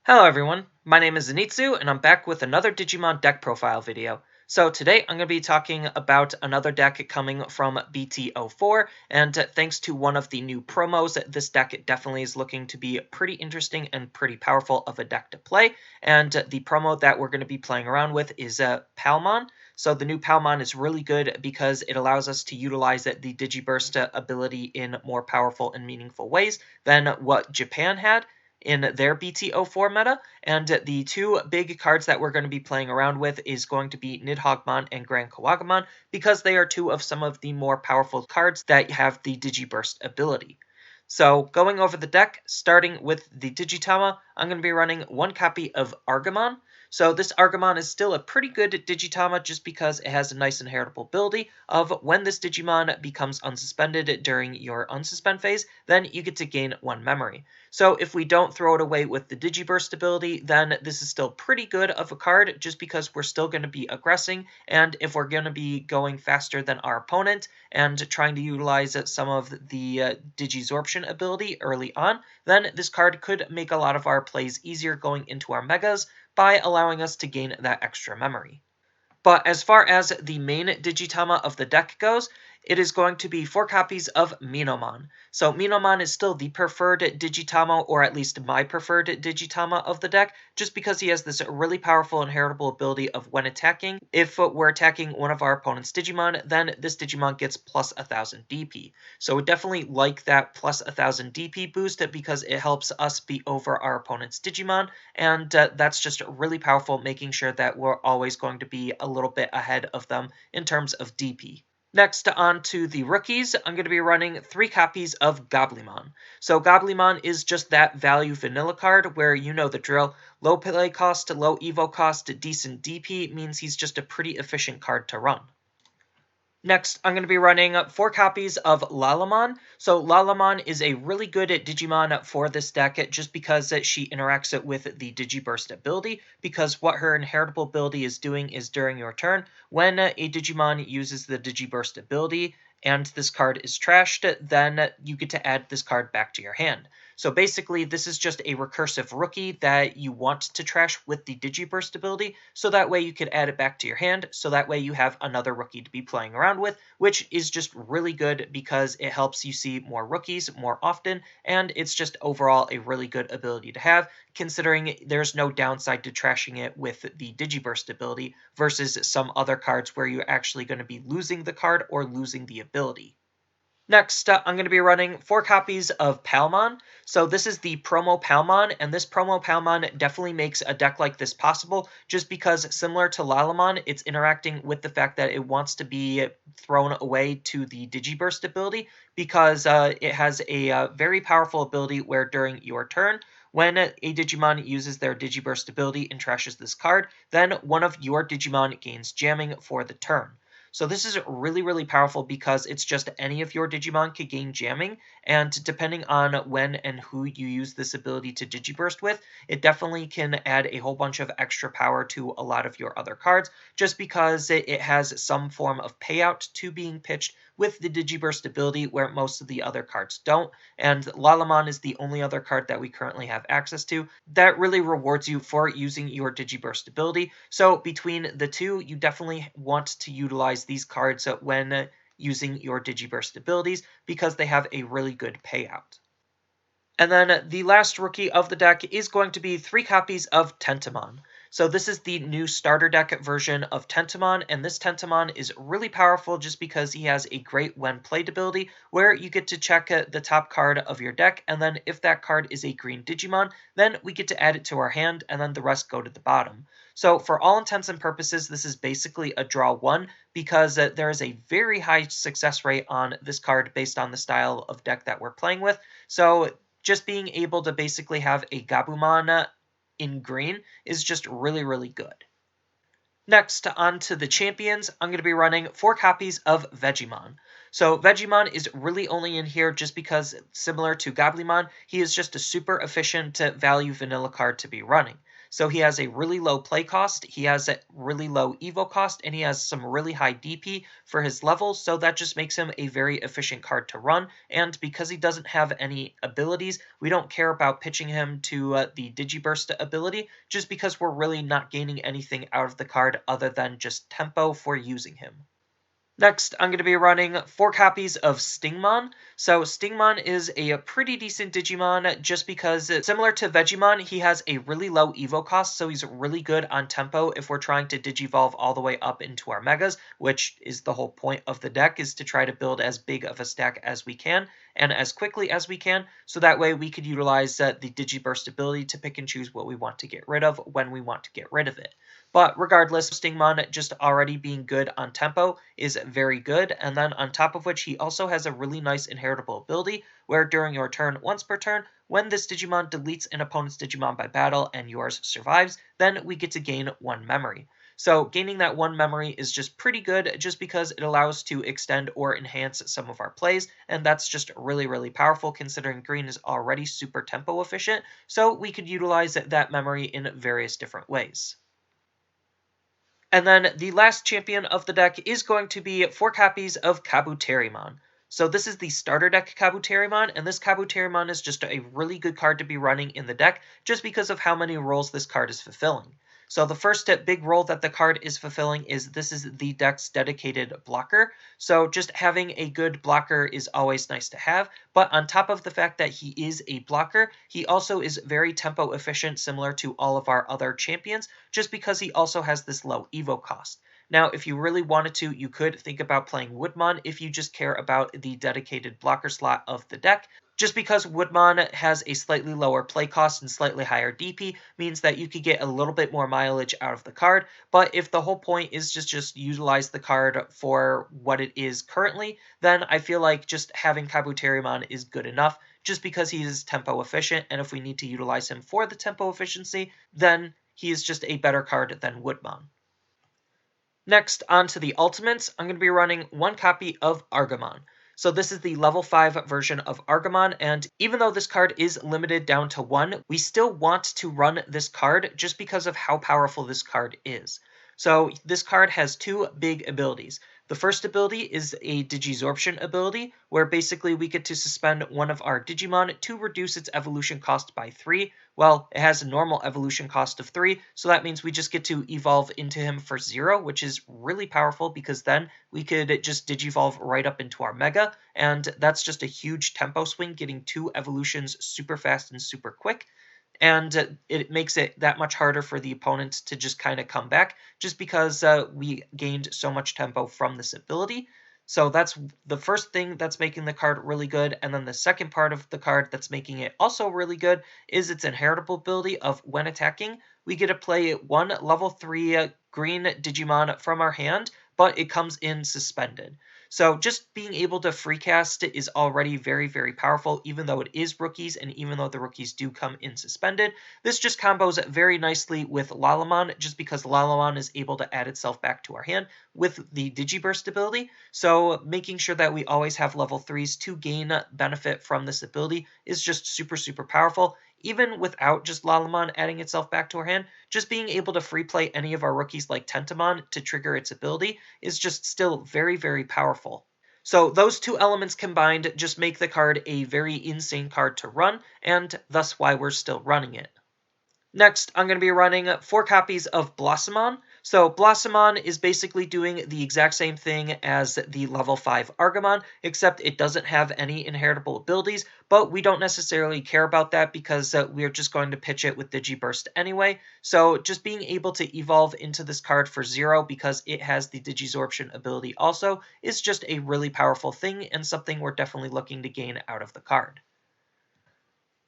Hello everyone, my name is Zenitsu and I'm back with another Digimon deck profile video. So today I'm going to be talking about another deck coming from BT04, and thanks to one of the new promos, this deck definitely is looking to be pretty interesting and pretty powerful of a deck to play, and the promo that we're going to be playing around with is Palmon. So the new Palmon is really good because it allows us to utilize the Digi-Burst ability in more powerful and meaningful ways than what Japan had in their BT04 meta, and the two big cards that we're going to be playing around with is going to be Nidhoggmon and Grand Kawagamon, because they are two of some of the more powerful cards that have the Digi-Burst ability. So going over the deck, starting with the Digitama, I'm going to be running one copy of Argomon. So this Argomon is still a pretty good Digitama just because it has a nice inheritable ability of when this Digimon becomes unsuspended during your unsuspend phase, then you get to gain one memory. So if we don't throw it away with the Digi-Burst ability, then this is still pretty good of a card just because we're still going to be aggressing, and if we're going to be going faster than our opponent and trying to utilize some of the Digisorption ability early on, then this card could make a lot of our plays easier going into our Megas by allowing us to gain that extra memory. But as far as the main Digitama of the deck goes, it is going to be 4 copies of Minomon. So Minomon is still the preferred Digitama, or at least my preferred Digitama of the deck, just because he has this really powerful inheritable ability of when attacking. If we're attacking one of our opponent's Digimon, then this Digimon gets plus 1000 DP. So we definitely like that plus 1000 DP boost because it helps us beat over our opponent's Digimon, and that's just really powerful, making sure that we're always going to be a little bit ahead of them in terms of DP. Next, on to the rookies, I'm going to be running 3 copies of Goblimon. So Goblimon is just that value vanilla card where you know the drill. Low play cost, low evo cost, decent DP means he's just a pretty efficient card to run. Next, I'm going to be running 4 copies of Lalamon. So Lalamon is a really good Digimon for this deck just because she interacts with the Digi-Burst ability, because what her inheritable ability is doing is during your turn, when a Digimon uses the Digi-Burst ability and this card is trashed, then you get to add this card back to your hand. So basically, this is just a recursive rookie that you want to trash with the Digi-Burst ability, so that way you can add it back to your hand, so that way you have another rookie to be playing around with, which is just really good because it helps you see more rookies more often, and it's just overall a really good ability to have, considering there's no downside to trashing it with the Digi-Burst ability versus some other cards where you're actually going to be losing the card or losing the ability. Next, I'm going to be running 4 copies of Palmon. So this is the promo Palmon, and this promo Palmon definitely makes a deck like this possible, just because similar to Lalamon, it's interacting with the fact that it wants to be thrown away to the Digi-Burst ability, because it has a very powerful ability where during your turn, when a Digimon uses their Digi-Burst ability and trashes this card, then one of your Digimon gains jamming for the turn. So this is really, really powerful because it's just any of your Digimon could gain jamming, and depending on when and who you use this ability to Digiburst with, it definitely can add a whole bunch of extra power to a lot of your other cards, just because it has some form of payout to being pitched with the Digiburst ability where most of the other cards don't, and Lalamon is the only other card that we currently have access to that really rewards you for using your Digiburst ability. So between the two, you definitely want to utilize these cards when using your Digiburst abilities because they have a really good payout. And then the last rookie of the deck is going to be 3 copies of Tentomon. So this is the new starter deck version of Tentomon, and this Tentomon is really powerful just because he has a great when played ability where you get to check the top card of your deck, and then if that card is a green Digimon, then we get to add it to our hand, and then the rest go to the bottom. So for all intents and purposes, this is basically a draw 1 because there is a very high success rate on this card based on the style of deck that we're playing with. So just being able to basically have a Gabumon in green is just really, really good. Next, on to the champions, I'm going to be running 4 copies of Vegiemon. So Vegiemon is really only in here just because, similar to Goblimon, he is just a super efficient value vanilla card to be running. So he has a really low play cost, he has a really low evo cost, and he has some really high DP for his levels, so that just makes him a very efficient card to run. And because he doesn't have any abilities, we don't care about pitching him to the Digi-Burst ability, just because we're really not gaining anything out of the card other than just tempo for using him. Next, I'm going to be running 4 copies of Stingmon. So Stingmon is a pretty decent Digimon just because, similar to Vegiemon, he has a really low evo cost, so he's really good on tempo if we're trying to Digivolve all the way up into our Megas, which is the whole point of the deck, is to try to build as big of a stack as we can and as quickly as we can, so that way we could utilize the Digi-Burst ability to pick and choose what we want to get rid of when we want to get rid of it. But regardless, Stingmon just already being good on tempo is very good, and then on top of which he also has a really nice inheritable ability where during your turn once per turn, when this Digimon deletes an opponent's Digimon by battle and yours survives, then we get to gain 1 memory. So gaining that 1 memory is just pretty good just because it allows us to extend or enhance some of our plays, and that's just really, really powerful considering green is already super tempo efficient, so we could utilize that memory in various different ways. And then the last champion of the deck is going to be 4 copies of Kabuterimon. So this is the starter deck Kabuterimon, and this Kabuterimon is just a really good card to be running in the deck just because of how many roles this card is fulfilling. So the first big role that the card is fulfilling is this is the deck's dedicated blocker. So just having a good blocker is always nice to have, but on top of the fact that he is a blocker, he also is very tempo efficient, similar to all of our other champions, just because he also has this low evo cost. Now, if you really wanted to, you could think about playing Woodmon if you just care about the dedicated blocker slot of the deck. Just because Woodmon has a slightly lower play cost and slightly higher DP means that you could get a little bit more mileage out of the card, but if the whole point is just utilize the card for what it is currently, then I feel like just having Kabuterimon is good enough, just because he is tempo efficient, and if we need to utilize him for the tempo efficiency, then he is just a better card than Woodmon. Next, on to the ultimates, I'm going to be running 1 copy of Argomon. So this is the level 5 version of Argomon, and even though this card is limited down to 1, we still want to run this card just because of how powerful this card is. So this card has 2 big abilities. The first ability is a Digisorption ability, where basically we get to suspend one of our Digimon to reduce its evolution cost by 3. Well, it has a normal evolution cost of 3, so that means we just get to evolve into him for 0, which is really powerful because then we could just Digivolve right up into our Mega, and that's just a huge tempo swing, getting 2 evolutions super fast and super quick. And it makes it that much harder for the opponent to just kind of come back, just because we gained so much tempo from this ability. So that's the first thing that's making the card really good, and then the second part of the card that's making it also really good is its inheritable ability of when attacking, we get to play 1 level 3 green Digimon from our hand, but it comes in suspended. So just being able to free cast is already very, very powerful, even though it is rookies, and even though the rookies do come in suspended. This just combos very nicely with Lalamon, just because Lalamon is able to add itself back to our hand with the Digi-Burst ability. So making sure that we always have level 3s to gain benefit from this ability is just super, super powerful. Even without just Lalamon adding itself back to our hand, just being able to free play any of our rookies like Tentomon to trigger its ability is just still very, very powerful. So those 2 elements combined just make the card a very insane card to run, and thus why we're still running it. Next, I'm going to be running 4 copies of Blossomon. So Blossomon is basically doing the exact same thing as the level 5 Argomon, except it doesn't have any inheritable abilities, but we don't necessarily care about that because we're just going to pitch it with Digi-Burst anyway. So just being able to evolve into this card for 0 because it has the Digisorption ability also is just a really powerful thing and something we're definitely looking to gain out of the card.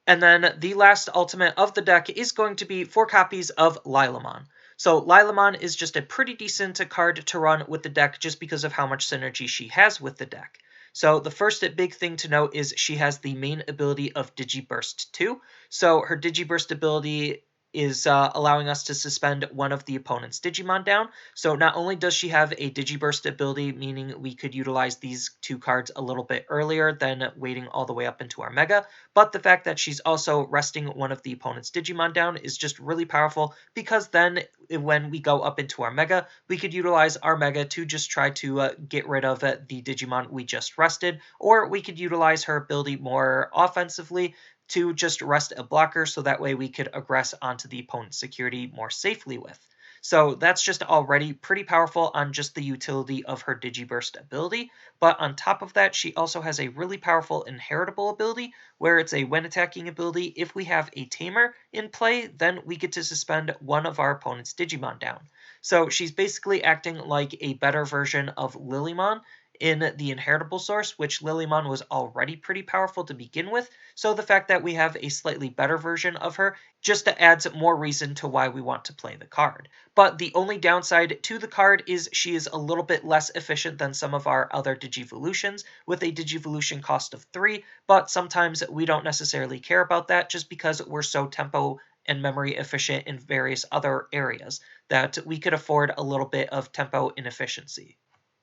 And then the last ultimate of the deck is going to be 4 copies of Lilamon. So Lilamon is just a pretty decent card to run with the deck just because of how much synergy she has with the deck. So the first big thing to note is she has the main ability of Digi-Burst 2. So her Digi-Burst ability is allowing us to suspend one of the opponent's Digimon down. So not only does she have a Digi-Burst ability, meaning we could utilize these two cards a little bit earlier than waiting all the way up into our Mega, but the fact that she's also resting one of the opponent's Digimon down is just really powerful, because then when we go up into our Mega, we could utilize our Mega to just try to get rid of the Digimon we just rested, or we could utilize her ability more offensively to just rest a blocker, so that way we could aggress onto the opponent's security more safely with. So that's just already pretty powerful on just the utility of her Digi-Burst ability, but on top of that, she also has a really powerful inheritable ability, where it's a when attacking ability. If we have a Tamer in play, then we get to suspend one of our opponent's Digimon down. So she's basically acting like a better version of Lilamon in the inheritable source, which Lilamon was already pretty powerful to begin with, so the fact that we have a slightly better version of her just adds more reason to why we want to play the card. But the only downside to the card is she is a little bit less efficient than some of our other Digivolutions, with a Digivolution cost of 3, but sometimes we don't necessarily care about that just because we're so tempo and memory efficient in various other areas that we could afford a little bit of tempo inefficiency.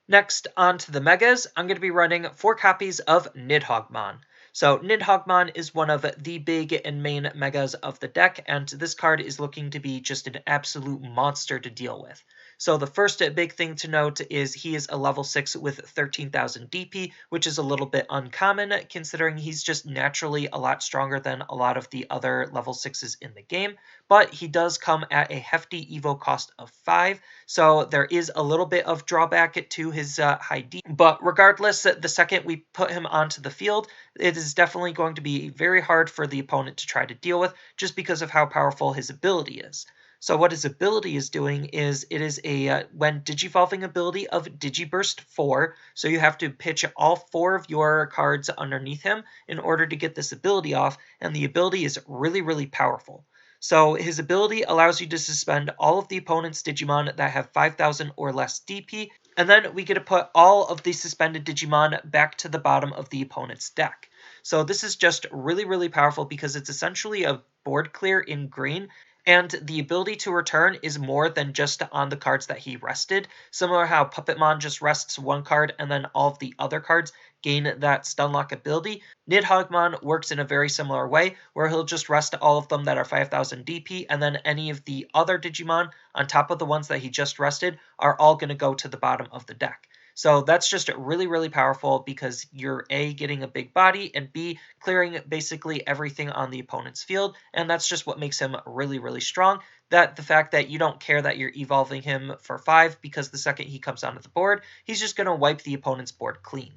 Next, on to the Megas, I'm going to be running 4 copies of Nidhoggmon. So Nidhoggmon is one of the big and main Megas of the deck, and this card is looking to be just an absolute monster to deal with. So the first big thing to note is he is a level 6 with 13,000 DP, which is a little bit uncommon considering he's just naturally a lot stronger than a lot of the other level 6s in the game, but he does come at a hefty Evo cost of 5, so there is a little bit of drawback to his high DP, but regardless, the second we put him onto the field, it is definitely going to be very hard for the opponent to try to deal with, just because of how powerful his ability is. So what his ability is doing is it is a when Digivolving ability of Digi-Burst 4, so you have to pitch all 4 of your cards underneath him in order to get this ability off, and the ability is really, really powerful. So his ability allows you to suspend all of the opponent's Digimon that have 5,000 or less DP, and then we get to put all of the suspended Digimon back to the bottom of the opponent's deck. So this is just really, really powerful because it's essentially a board clear in green, and the ability to return is more than just on the cards that he rested. Similar how Puppetmon just rests one card and then all of the other cards gain that Stunlock ability, Nidhoggmon works in a very similar way, where he'll just rest all of them that are 5,000 DP, and then any of the other Digimon on top of the ones that he just rested are all going to go to the bottom of the deck. So that's just really, really powerful because you're A, getting a big body, and B, clearing basically everything on the opponent's field, and that's just what makes him really, really strong. That the fact that you don't care that you're evolving him for 5, because the second he comes onto the board, he's just going to wipe the opponent's board clean.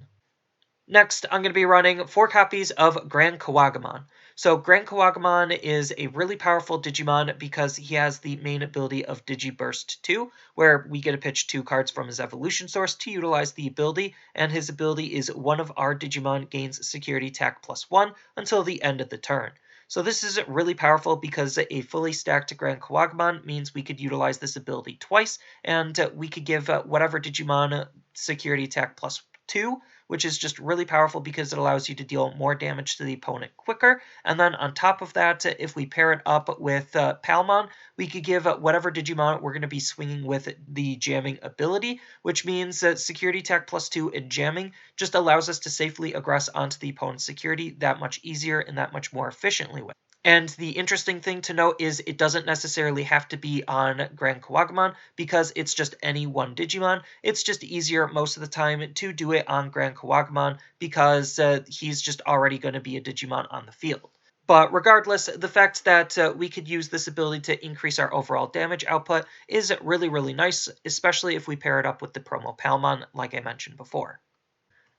Next, I'm going to be running 4 copies of Grand Kawagamon. So Grand Kawagamon is a really powerful Digimon because he has the main ability of Digi-Burst 2, where we get to pitch 2 cards from his evolution source to utilize the ability, and his ability is one of our Digimon gains security attack +1 until the end of the turn. So this is really powerful because a fully stacked Grand Kawagamon means we could utilize this ability twice, and we could give whatever Digimon security attack +2, which is just really powerful because it allows you to deal more damage to the opponent quicker. And then on top of that, if we pair it up with Palmon, we could give whatever Digimon we're going to be swinging with the jamming ability, which means that security attack +2 and jamming just allows us to safely aggress onto the opponent's security that much easier and that much more efficiently with. And the interesting thing to note is it doesn't necessarily have to be on Grand Kawagamon because it's just any one Digimon. It's just easier most of the time to do it on Grand Kawagamon because he's just already going to be a Digimon on the field. But regardless, the fact that we could use this ability to increase our overall damage output is really, really nice, especially if we pair it up with the promo Palmon like I mentioned before.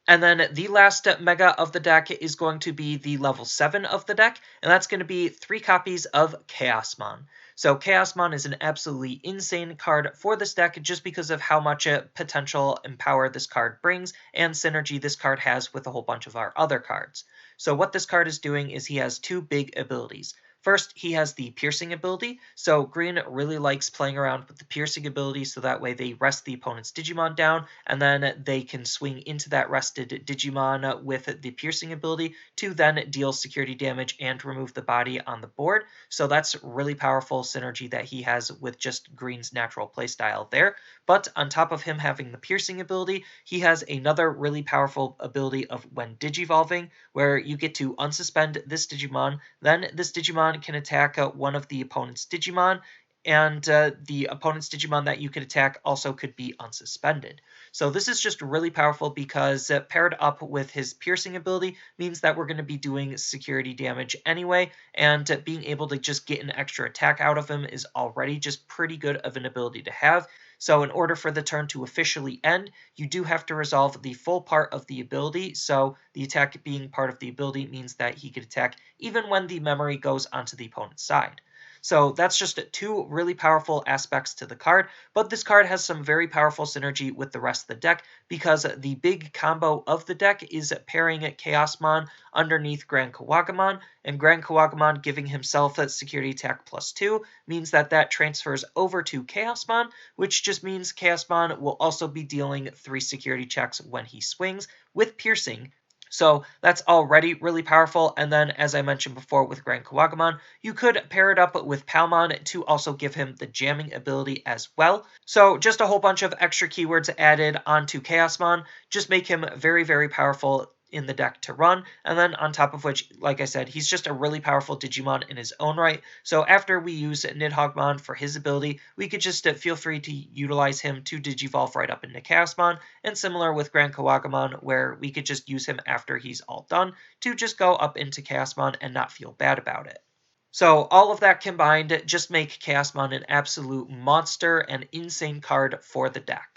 And then the last Mega of the deck is going to be the level 7 of the deck, and that's going to be 3 copies of Chaosmon. So Chaosmon is an absolutely insane card for this deck just because of how much potential and power this card brings and synergy this card has with a whole bunch of our other cards. So what this card is doing is he has 2 big abilities. First, he has the piercing ability, so green really likes playing around with the piercing ability so that way they rest the opponent's Digimon down, and then they can swing into that rested Digimon with the piercing ability to then deal security damage and remove the body on the board. So that's really powerful synergy that he has with just green's natural playstyle there. But on top of him having the piercing ability, he has another really powerful ability of when Digivolving, where you get to unsuspend this Digimon, then this Digimon can attack one of the opponent's Digimon, and the opponent's Digimon that you could attack also could be unsuspended. So this is just really powerful because paired up with his piercing ability means that we're going to be doing security damage anyway, and being able to just get an extra attack out of him is already just pretty good of an ability to have. So in order for the turn to officially end, you do have to resolve the full part of the ability. So the attack being part of the ability means that he could attack even when the memory goes onto the opponent's side. So that's just two really powerful aspects to the card, but this card has some very powerful synergy with the rest of the deck because the big combo of the deck is pairing Chaosmon underneath Grand Kawagamon, and Grand Kawagamon giving himself a security attack +2 means that that transfers over to Chaosmon, which just means Chaosmon will also be dealing 3 security checks when he swings with piercing. So that's already really powerful, and then as I mentioned before with Grand Kawagamon, you could pair it up with Palmon to also give him the jamming ability as well. So just a whole bunch of extra keywords added onto Chaosmon just make him very, very powerful in the deck to run, and then on top of which, like I said, he's just a really powerful Digimon in his own right. So after we use Nidhoggmon for his ability, we could just feel free to utilize him to Digivolve right up into Chaosmon, and similar with Grand Kawagamon, where we could just use him after he's all done to just go up into Chaosmon and not feel bad about it. So all of that combined just make Chaosmon an absolute monster and insane card for the deck.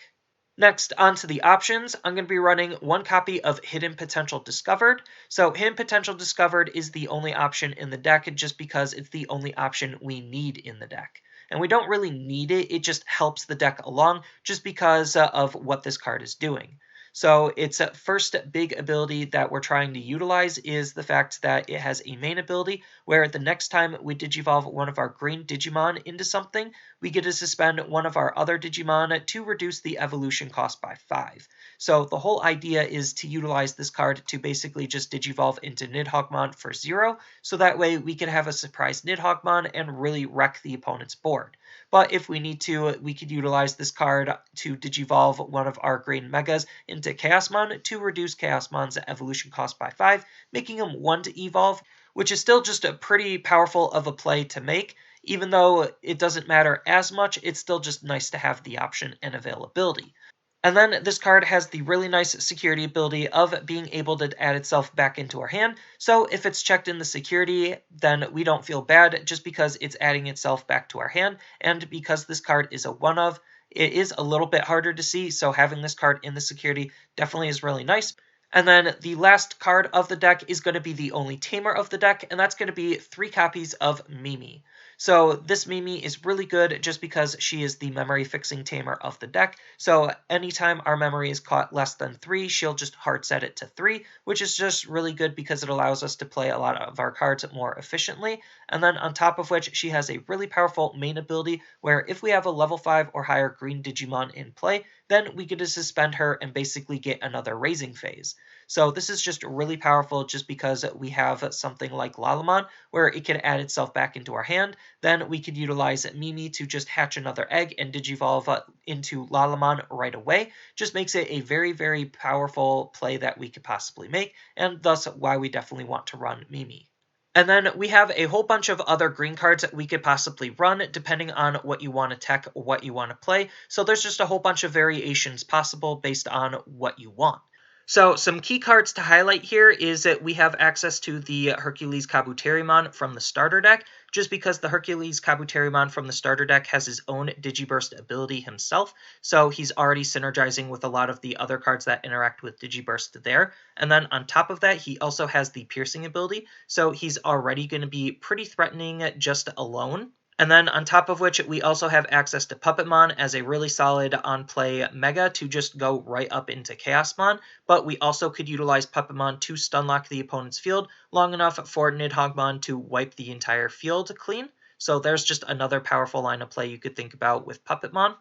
Next, onto the options, I'm going to be running 1 copy of Hidden Potential Discovered. So Hidden Potential Discovered is the only option in the deck just because it's the only option we need in the deck. And we don't really need it, it just helps the deck along just because of what this card is doing. So its first big ability that we're trying to utilize is the fact that it has a main ability where the next time we Digivolve one of our green Digimon into something, we get to suspend one of our other Digimon to reduce the evolution cost by 5. So the whole idea is to utilize this card to basically just Digivolve into Nidhoggmon for 0, so that way we can have a surprise Nidhoggmon and really wreck the opponent's board. But if we need to, we could utilize this card to Digivolve one of our green Megas into Chaosmon to reduce Chaosmon's evolution cost by 5, making him 1 to evolve, which is still just a pretty powerful of a play to make. Even though it doesn't matter as much, it's still just nice to have the option and availability. And then this card has the really nice security ability of being able to add itself back into our hand. So if it's checked in the security, then we don't feel bad just because it's adding itself back to our hand. And because this card is a one-of, it is a little bit harder to see. So having this card in the security definitely is really nice. And then the last card of the deck is going to be the only tamer of the deck, and that's going to be 3 copies of Mimi. So this Mimi is really good just because she is the memory fixing tamer of the deck. So anytime our memory is caught less than 3, she'll just hard set it to 3, which is just really good because it allows us to play a lot of our cards more efficiently. And then on top of which, she has a really powerful main ability where if we have a level 5 or higher green Digimon in play, then we get to suspend her and basically get another raising phase. So this is just really powerful just because we have something like Lalamon where it can add itself back into our hand. Then we could utilize Mimi to just hatch another egg and Digivolve into Lalamon right away. Just makes it a very, very powerful play that we could possibly make, and thus why we definitely want to run Mimi. And then we have a whole bunch of other green cards that we could possibly run depending on what you want to tech or what you want to play. So there's just a whole bunch of variations possible based on what you want. So some key cards to highlight here is that we have access to the Hercules Kabuterimon from the starter deck, just because the Hercules Kabuterimon from the starter deck has his own Digi-Burst ability himself, so he's already synergizing with a lot of the other cards that interact with Digi-Burst there. And then on top of that, he also has the piercing ability, so he's already going to be pretty threatening just alone. And then on top of which, we also have access to Puppetmon as a really solid on-play Mega to just go right up into Chaosmon, but we also could utilize Puppetmon to stunlock the opponent's field long enough for Nidhoggmon to wipe the entire field clean. So there's just another powerful line of play you could think about with Puppetmon.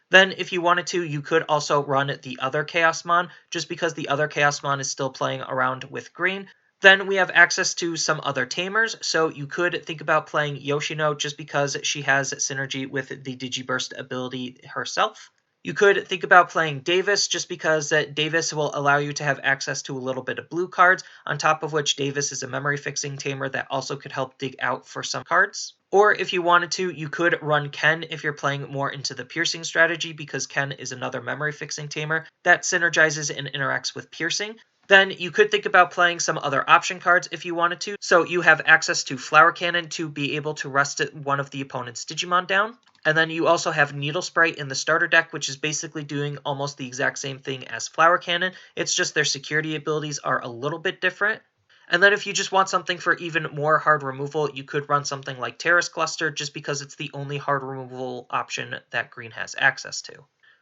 Then, if you wanted to, you could also run the other Chaosmon, just because the other Chaosmon is still playing around with green. Then we have access to some other tamers, so you could think about playing Yoshino just because she has synergy with the Digi-Burst ability herself. You could think about playing Davis just because Davis will allow you to have access to a little bit of blue cards, on top of which Davis is a memory fixing tamer that also could help dig out for some cards. Or if you wanted to, you could run Ken if you're playing more into the piercing strategy, because Ken is another memory fixing tamer that synergizes and interacts with piercing. Then you could think about playing some other option cards if you wanted to. So you have access to Flower Cannon to be able to rust one of the opponent's Digimon down. And then you also have Needle Spray in the starter deck, which is basically doing almost the exact same thing as Flower Cannon. It's just their security abilities are a little bit different. And then if you just want something for even more hard removal, you could run something like Terrace Cluster just because it's the only hard removal option that green has access to.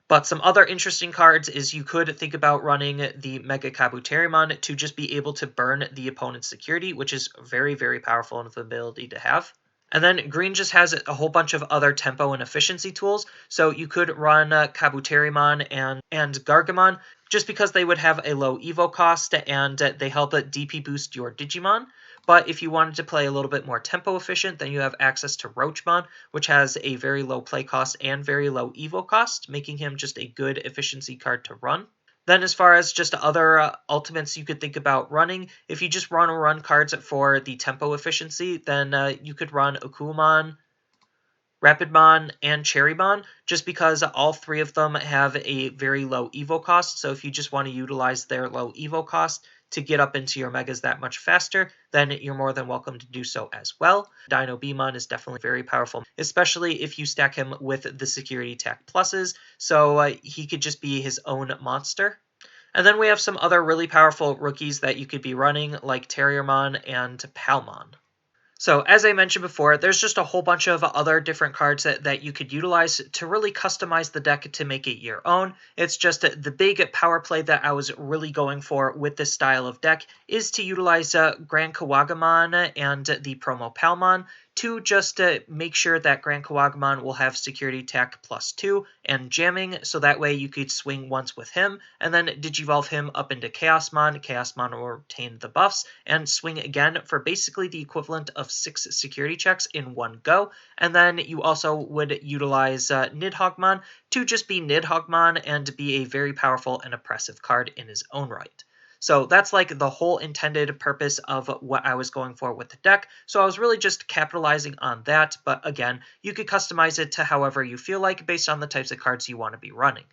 But some other interesting cards is you could think about running the Mega Kabuterimon to just be able to burn the opponent's security, which is very, very powerful of an ability to have. And then green just has a whole bunch of other tempo and efficiency tools, so you could run Kabuterimon and Gargomon just because they would have a low evo cost and they help DP boost your Digimon. But if you wanted to play a little bit more tempo efficient, then you have access to Roachmon, which has a very low play cost and very low evo cost, making him just a good efficiency card to run. Then as far as just other ultimates you could think about running, if you just want to run cards for the tempo efficiency, then you could run Okuamon, Rapidmon, and Cherrymon, just because all three of them have a very low evo cost. So if you just want to utilize their low evo cost to get up into your megas that much faster, then you're more than welcome to do so as well. Dino Beamon is definitely very powerful, especially if you stack him with the security attack pluses, so he could just be his own monster. And then we have some other really powerful rookies that you could be running, like Terriermon and Palmon. So as I mentioned before, there's just a whole bunch of other different cards that you could utilize to really customize the deck to make it your own. It's just the big power play that I was really going for with this style of deck is to utilize Grand Kawagamon and the promo Palmon to just make sure that Grand Kawagamon will have security attack +2 and jamming, so that way you could swing once with him, and then Digivolve him up into Chaosmon. Chaosmon will retain the buffs, and swing again for basically the equivalent of 6 security checks in one go. And then you also would utilize Nidhoggmon to just be Nidhoggmon and be a very powerful and oppressive card in his own right. So that's like the whole intended purpose of what I was going for with the deck. So I was really just capitalizing on that. But again, you could customize it to however you feel like based on the types of cards you want to be running.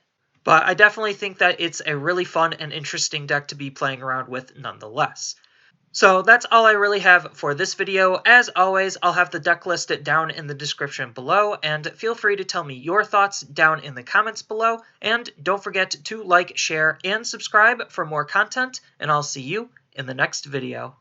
But I definitely think that it's a really fun and interesting deck to be playing around with nonetheless. So that's all I really have for this video. As always, I'll have the deck list down in the description below, and feel free to tell me your thoughts down in the comments below. And don't forget to like, share, and subscribe for more content, and I'll see you in the next video.